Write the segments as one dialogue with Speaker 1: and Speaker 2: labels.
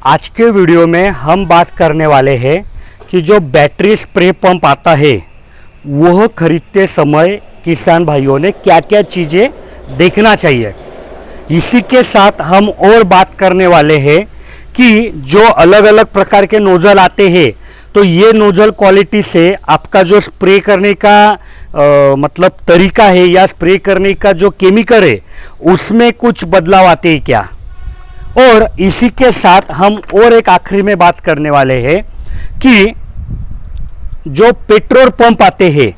Speaker 1: आज के वीडियो में हम बात करने वाले हैं कि जो बैटरी स्प्रे पंप आता है वह खरीदते समय किसान भाइयों ने क्या क्या चीज़ें देखना चाहिए। इसी के साथ हम और बात करने वाले हैं कि जो अलग अलग प्रकार के नोजल आते हैं तो ये नोजल क्वालिटी से आपका जो स्प्रे करने का मतलब तरीका है या स्प्रे करने का जो केमिकल है उसमें कुछ बदलाव आते हैं क्या। और इसी के साथ हम और एक आखिरी में बात करने वाले हैं कि जो पेट्रोल पंप आते हैं,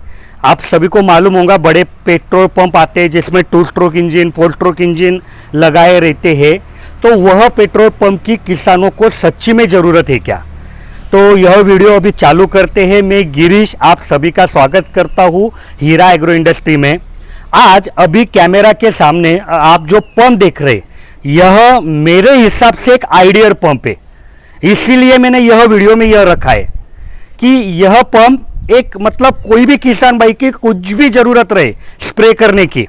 Speaker 1: आप सभी को मालूम होगा बड़े पेट्रोल पंप आते हैं जिसमें 2 स्ट्रोक इंजन 4 स्ट्रोक इंजन लगाए रहते हैं, तो वह पेट्रोल पंप की किसानों को सच्ची में ज़रूरत है क्या। तो यह वीडियो अभी चालू करते हैं। मैं गिरीश आप सभी का स्वागत करता हूँ हीरा एग्रो इंडस्ट्री में। आज अभी कैमरा के सामने आप जो पंप देख रहे यह मेरे हिसाब से एक आइडियल पंप है, इसीलिए मैंने यह वीडियो में यह रखा है कि यह पंप एक मतलब कोई भी किसान भाई की कुछ भी जरूरत रहे स्प्रे करने की,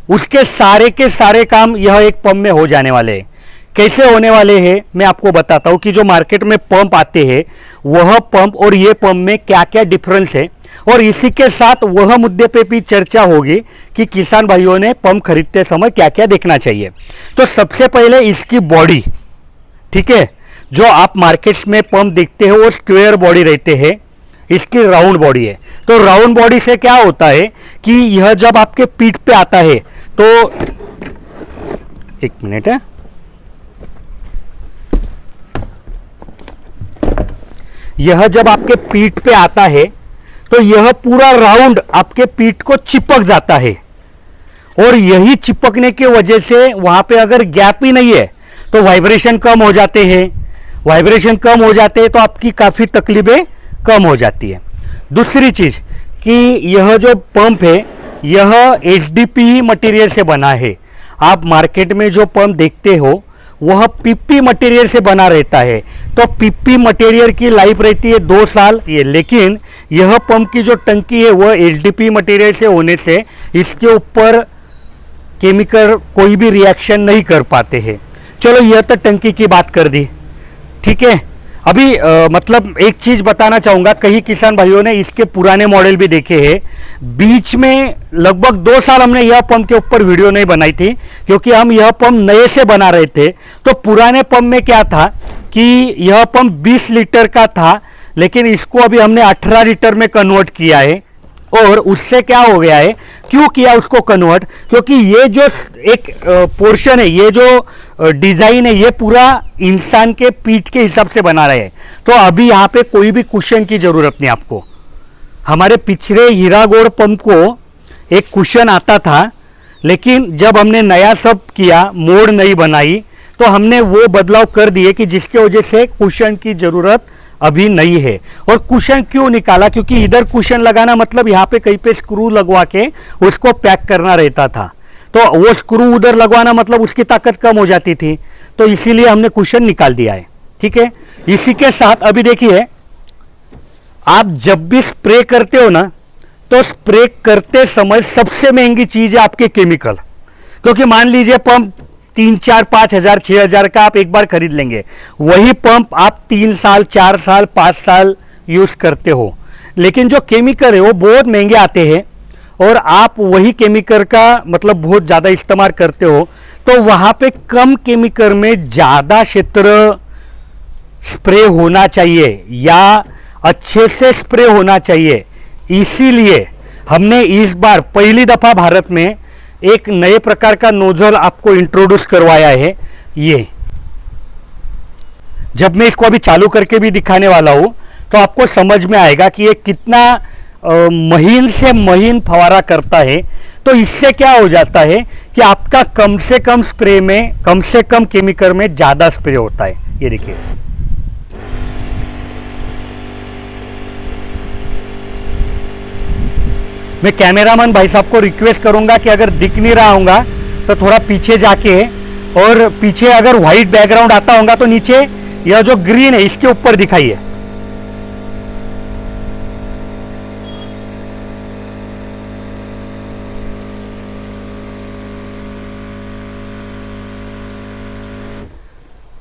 Speaker 1: उसके सारे के सारे काम यह एक पंप में हो जाने वाले हैं। कैसे होने वाले हैं मैं आपको बताता हूं कि जो मार्केट में पंप आते हैं वह पंप और ये पंप में क्या क्या डिफरेंस है, और इसी के साथ वह मुद्दे पे भी चर्चा होगी कि किसान भाइयों ने पंप खरीदते समय क्या क्या देखना चाहिए। तो सबसे पहले इसकी बॉडी, ठीक है, जो आप मार्केट्स में पंप देखते हो वो स्क्वायर बॉडी रहते हैं, इसकी राउंड बॉडी है। तो राउंड बॉडी से क्या होता है कि यह जब आपके पीठ पे आता है तो एक मिनट है, यह जब आपके पीठ पे आता है तो यह पूरा राउंड आपके पीठ को चिपक जाता है, और यही चिपकने की वजह से वहां पे अगर गैप ही नहीं है तो वाइब्रेशन कम हो जाते हैं। वाइब्रेशन कम हो जाते हैं तो आपकी काफ़ी तकलीफें कम हो जाती है। दूसरी चीज़ कि यह जो पंप है यह HDPE मटेरियल से बना है। आप मार्केट में जो पंप देखते हो वह PP मटेरियल से बना रहता है, तो PP मटेरियल की लाइफ रहती है 2 साल ये, लेकिन यह पंप की जो टंकी है वह HDPE मटेरियल से होने से इसके ऊपर केमिकल कोई भी रिएक्शन नहीं कर पाते हैं। चलो यह तो टंकी की बात कर दी, ठीक है। अभी मतलब एक चीज़ बताना चाहूँगा, कई किसान भाइयों ने इसके पुराने मॉडल भी देखे हैं। बीच में लगभग 2 साल हमने यह पंप के ऊपर वीडियो नहीं बनाई थी क्योंकि हम यह पंप नए से बना रहे थे। तो पुराने पंप में क्या था कि यह पंप 20 लीटर का था, लेकिन इसको अभी हमने 18 लीटर में कन्वर्ट किया है। और उससे क्या हो गया है, क्यों किया उसको कन्वर्ट, क्योंकि ये जो एक पोर्शन है, ये जो डिजाइन है, ये पूरा इंसान के पीठ के हिसाब से बना रहे हैं। तो अभी यहाँ पे कोई भी कुशन की जरूरत नहीं आपको। हमारे पिछले हीरा गोल्ड पंप को एक कुशन आता था, लेकिन जब हमने नया सब किया, मोड़ नहीं बनाई, तो हमने वो बदलाव कर दिए कि जिसके वजह से कुशन की जरूरत अभी नहीं है। और कुशन क्यों निकाला, क्योंकि इधर कुशन लगाना मतलब यहाँ पे कहीं पे स्क्रू लगवा के उसको पैक करना रहता था, तो वो स्क्रू उधर लगवाना मतलब उसकी ताकत कम हो जाती थी, तो इसीलिए हमने कुशन निकाल दिया है, ठीक है। इसी के साथ अभी देखिए, आप जब भी स्प्रे करते हो ना तो स्प्रे करते समय सबसे महंगी चीज है आपके केमिकल, क्योंकि मान लीजिए पंप 3, 4, 5 हजार 6 हजार का आप एक बार खरीद लेंगे, वही पंप आप 3 साल 4 साल 5 साल यूज करते हो, लेकिन जो केमिकल है वो बहुत महंगे आते हैं और आप वही केमिकल का मतलब बहुत ज़्यादा इस्तेमाल करते हो, तो वहाँ पे कम केमिकल में ज़्यादा क्षेत्र स्प्रे होना चाहिए या अच्छे से स्प्रे होना चाहिए। इसीलिए हमने इस बार पहली दफ़ा भारत में एक नए प्रकार का नोजल आपको इंट्रोड्यूस करवाया है। ये जब मैं इसको अभी चालू करके भी दिखाने वाला हूं तो आपको समझ में आएगा कि ये कितना महीन से महीन फवारा करता है। तो इससे क्या हो जाता है कि आपका कम से कम स्प्रे में, कम से कम केमिकल में ज़्यादा स्प्रे होता है। ये देखिए, मैं कैमरामैन भाई साहब को रिक्वेस्ट करूंगा कि अगर दिख नहीं रहा होगा तो थोड़ा पीछे जाके, और पीछे अगर व्हाइट बैकग्राउंड आता होगा तो नीचे यह जो ग्रीन है इसके ऊपर दिखाइए।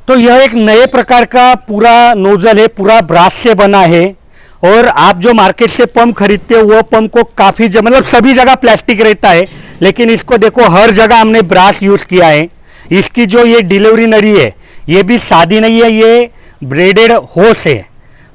Speaker 1: तो यह एक नए प्रकार का पूरा नोजल है, पूरा ब्रास से बना है। और आप जो मार्केट से पंप खरीदते हो वो पंप को काफ़ी मतलब सभी जगह प्लास्टिक रहता है, लेकिन इसको देखो हर जगह हमने ब्रास यूज़ किया है। इसकी जो ये डिलीवरी नली है ये भी सादी नहीं है, ये ब्रेडेड होस है।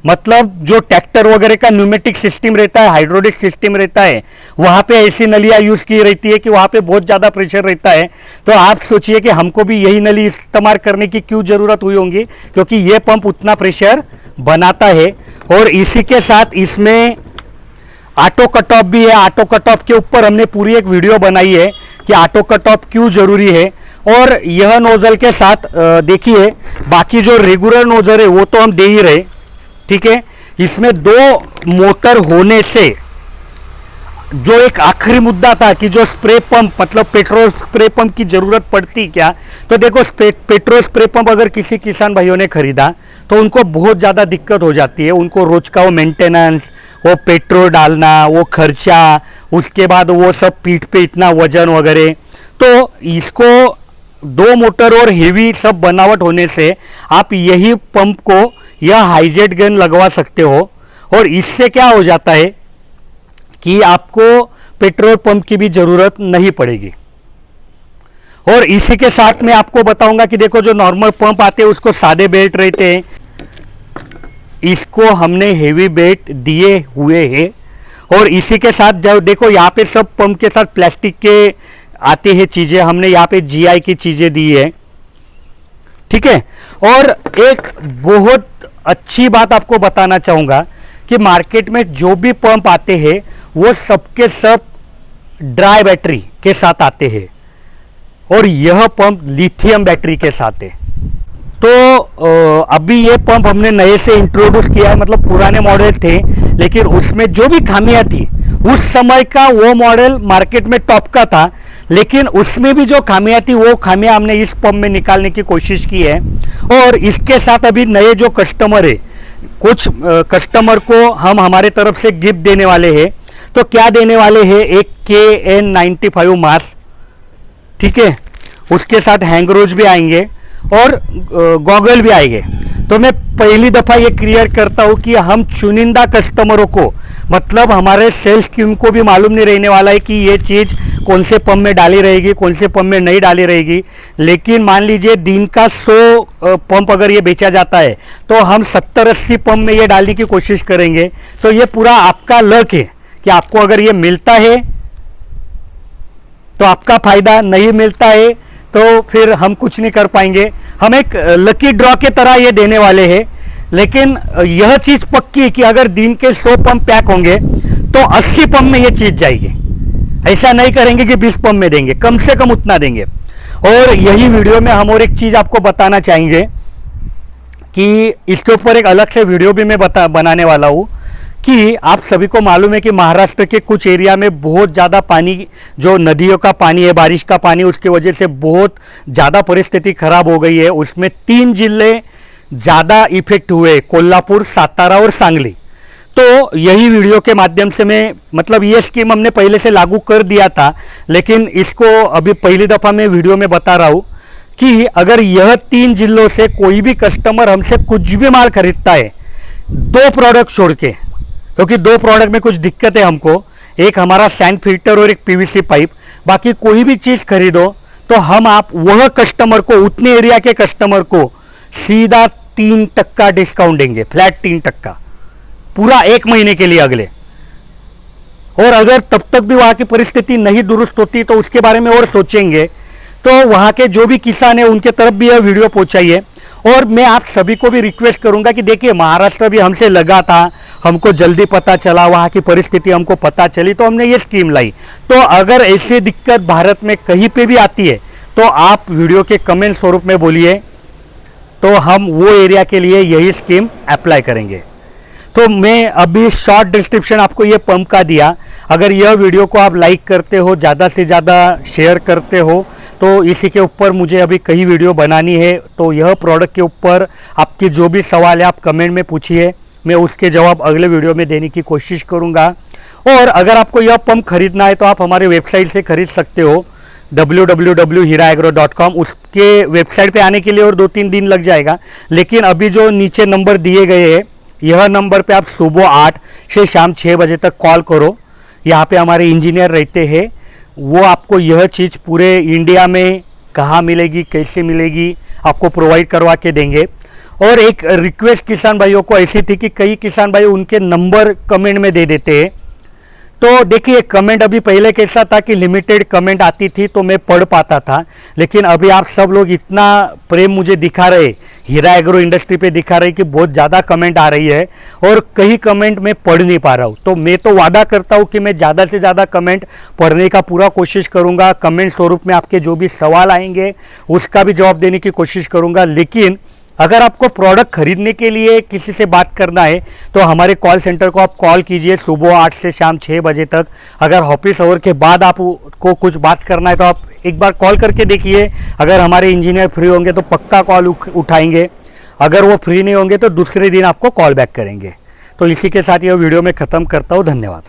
Speaker 1: मतलब जो ट्रैक्टर वगैरह का न्यूमेटिक सिस्टम रहता है, हाइड्रोलिक सिस्टम रहता है, वहाँ पे ऐसी नलियाँ यूज़ की रहती है कि वहाँ पे बहुत ज़्यादा प्रेशर रहता है। तो आप सोचिए कि हमको भी यही नली इस्तेमाल करने की क्यों ज़रूरत हुई होगी, क्योंकि ये पंप उतना प्रेशर बनाता है। और इसी के साथ इसमें ऑटो कट ऑफ भी है। ऑटो कट ऑफ के ऊपर हमने पूरी एक वीडियो बनाई है कि ऑटो कट ऑफ क्यों ज़रूरी है। और यह नोजल के साथ देखिए बाकी जो रेगुलर नोजल है वो तो हम दे ही रहे, ठीक है। इसमें 2 मोटर होने से जो एक आखिरी मुद्दा था कि जो स्प्रे पंप मतलब पेट्रोल स्प्रे पंप की जरूरत पड़ती क्या, तो देखो पेट्रोल स्प्रे पंप अगर किसी किसान भाइयों ने खरीदा तो उनको बहुत ज़्यादा दिक्कत हो जाती है। उनको रोज का वो मेंटेनेंस, वो पेट्रोल डालना, वो खर्चा, उसके बाद वो सब पीठ पे इतना वजन वगैरह। तो इसको 2 मोटर और हेवी सब बनावट होने से आप यही पंप को यह हाईजेट गन लगवा सकते हो। और इससे क्या हो जाता है कि आपको पेट्रोल पंप की भी जरूरत नहीं पड़ेगी। और इसी के साथ मैं आपको बताऊंगा कि देखो जो नॉर्मल पंप आते हैं उसको सादे बेल्ट रहते हैं, इसको हमने हेवी बेल्ट दिए हुए हैं। और इसी के साथ जब देखो यहाँ पे सब पंप के साथ प्लास्टिक के आते हैं चीजें, हमने यहाँ पे जीआई की चीजें दी है, ठीक है। और एक बहुत अच्छी बात आपको बताना चाहूंगा कि मार्केट में जो भी पंप आते हैं वो सबके सब ड्राई बैटरी के साथ आते हैं और यह पंप लिथियम बैटरी के साथ है। तो अभी ये पंप हमने नए से इंट्रोड्यूस किया है, मतलब पुराने मॉडल थे लेकिन उसमें जो भी खामियां थी उस समय का वो मॉडल मार्केट में टॉप का था, लेकिन उसमें भी जो खामियां थी वो खामियां हमने इस पंप में निकालने की कोशिश की है। और इसके साथ अभी नए जो कस्टमर है, कुछ कस्टमर को हम हमारे तरफ से गिफ्ट देने वाले हैं। तो क्या देने वाले हैं, एक KN95 मास्क, ठीक है, उसके साथ हैंगरोज भी आएंगे और गॉगल भी आएंगे। तो मैं पहली दफ़ा ये क्लियर करता हूँ कि हम चुनिंदा कस्टमरों को, मतलब हमारे सेल्स टीम को भी मालूम नहीं रहने वाला है कि ये चीज़ कौन से पंप में डाली रहेगी, कौन से पंप में नहीं डाली रहेगी। लेकिन मान लीजिए दिन का 100 पंप अगर ये बेचा जाता है तो हम 70-80 पंप में ये डालने की कोशिश करेंगे। तो ये पूरा आपका लक है कि आपको अगर ये मिलता है तो आपका फायदा, नहीं मिलता है तो फिर हम कुछ नहीं कर पाएंगे। हम एक लकी ड्रॉ के तरह ये देने वाले हैं। लेकिन यह चीज़ पक्की है कि अगर दिन के 100 पंप पैक होंगे तो 80 पंप में ये चीज़ जाएगी। ऐसा नहीं करेंगे कि 20 पंप में देंगे, कम से कम उतना देंगे। और यही वीडियो में हम और एक चीज़ आपको बताना चाहेंगे कि इसके ऊपर एक अलग से वीडियो भी मैं बनाने वाला हूँ कि आप सभी को मालूम है कि महाराष्ट्र के कुछ एरिया में बहुत ज़्यादा पानी, जो नदियों का पानी है, बारिश का पानी, उसकी वजह से बहुत ज़्यादा परिस्थिति खराब हो गई है। उसमें 3 जिले ज़्यादा इफेक्ट हुए, कोल्हापुर, सातारा और सांगली। तो यही वीडियो के माध्यम से मैं, मतलब ये स्कीम हमने पहले से लागू कर दिया था, लेकिन इसको अभी पहली दफ़ा मैं वीडियो में बता रहा हूँ कि अगर यह 3 जिलों से कोई भी कस्टमर हमसे कुछ भी माल खरीदता है, 2 प्रोडक्ट छोड़ के, क्योंकि 2 प्रोडक्ट में कुछ दिक्कत है हमको, एक हमारा सैंड फिल्टर और एक PVC पाइप, बाकी कोई भी चीज़ खरीदो तो हम आप वह कस्टमर को, उतने एरिया के कस्टमर को सीधा 3% डिस्काउंट देंगे, फ्लैट 3%, पूरा 1 महीने के लिए अगले। और अगर तब तक भी वहाँ की परिस्थिति नहीं दुरुस्त होती तो उसके बारे में और सोचेंगे। तो वहाँ के जो भी किसान है उनके तरफ भी यह वीडियो पहुँचाइए। और मैं आप सभी को भी रिक्वेस्ट करूंगा कि देखिए, महाराष्ट्र भी हमसे लगा था, हमको जल्दी पता चला, वहाँ की परिस्थिति हमको पता चली तो हमने ये स्कीम लाई। तो अगर ऐसी दिक्कत भारत में कहीं पे भी आती है तो आप वीडियो के कमेंट स्वरूप में बोलिए, तो हम वो एरिया के लिए यही स्कीम अप्लाई करेंगे। तो मैं अभी शॉर्ट डिस्क्रिप्शन आपको ये पंप का दिया। अगर यह वीडियो को आप लाइक करते हो, ज़्यादा से ज़्यादा शेयर करते हो, तो इसी के ऊपर मुझे अभी कई वीडियो बनानी है। तो यह प्रोडक्ट के ऊपर आपके जो भी सवाल है आप कमेंट में पूछिए, मैं उसके जवाब अगले वीडियो में देने की कोशिश करूँगा। और अगर आपको यह पंप खरीदना है तो आप हमारे वेबसाइट से खरीद सकते हो, www.hiraagro.com, उसके वेबसाइट पे आने के लिए और 2-3 दिन लग जाएगा। लेकिन अभी जो नीचे नंबर दिए गए हैं, यह नंबर पे आप सुबह 8 से शाम 6 बजे तक कॉल करो। यहाँ पे हमारे इंजीनियर रहते हैं, वो आपको यह चीज़ पूरे इंडिया में कहाँ मिलेगी, कैसे मिलेगी, आपको प्रोवाइड करवा के देंगे। और एक रिक्वेस्ट किसान भाइयों को ऐसी थी कि कई किसान भाई उनके नंबर कमेंट में दे देते हैं। तो देखिए, कमेंट अभी पहले कैसा था कि लिमिटेड कमेंट आती थी तो मैं पढ़ पाता था, लेकिन अभी आप सब लोग इतना प्रेम मुझे दिखा रहे, हीरा एग्रो इंडस्ट्री पे दिखा रहे कि बहुत ज़्यादा कमेंट आ रही है और कई कमेंट मैं पढ़ नहीं पा रहा हूँ। तो मैं तो वादा करता हूँ कि मैं ज़्यादा से ज़्यादा कमेंट पढ़ने का पूरा कोशिश करूँगा। कमेंट स्वरूप में आपके जो भी सवाल आएंगे उसका भी जवाब देने की कोशिश करूँगा। लेकिन अगर आपको प्रोडक्ट खरीदने के लिए किसी से बात करना है तो हमारे कॉल सेंटर को आप कॉल कीजिए सुबह 8 से शाम 6 बजे तक। अगर ऑफिस आवर के बाद आपको कुछ बात करना है तो आप एक बार कॉल करके देखिए। अगर हमारे इंजीनियर फ्री होंगे तो पक्का कॉल उठाएंगे, अगर वो फ्री नहीं होंगे तो दूसरे दिन आपको कॉल बैक करेंगे। तो इसी के साथ यह वीडियो मैं ख़त्म करता हूँ। धन्यवाद।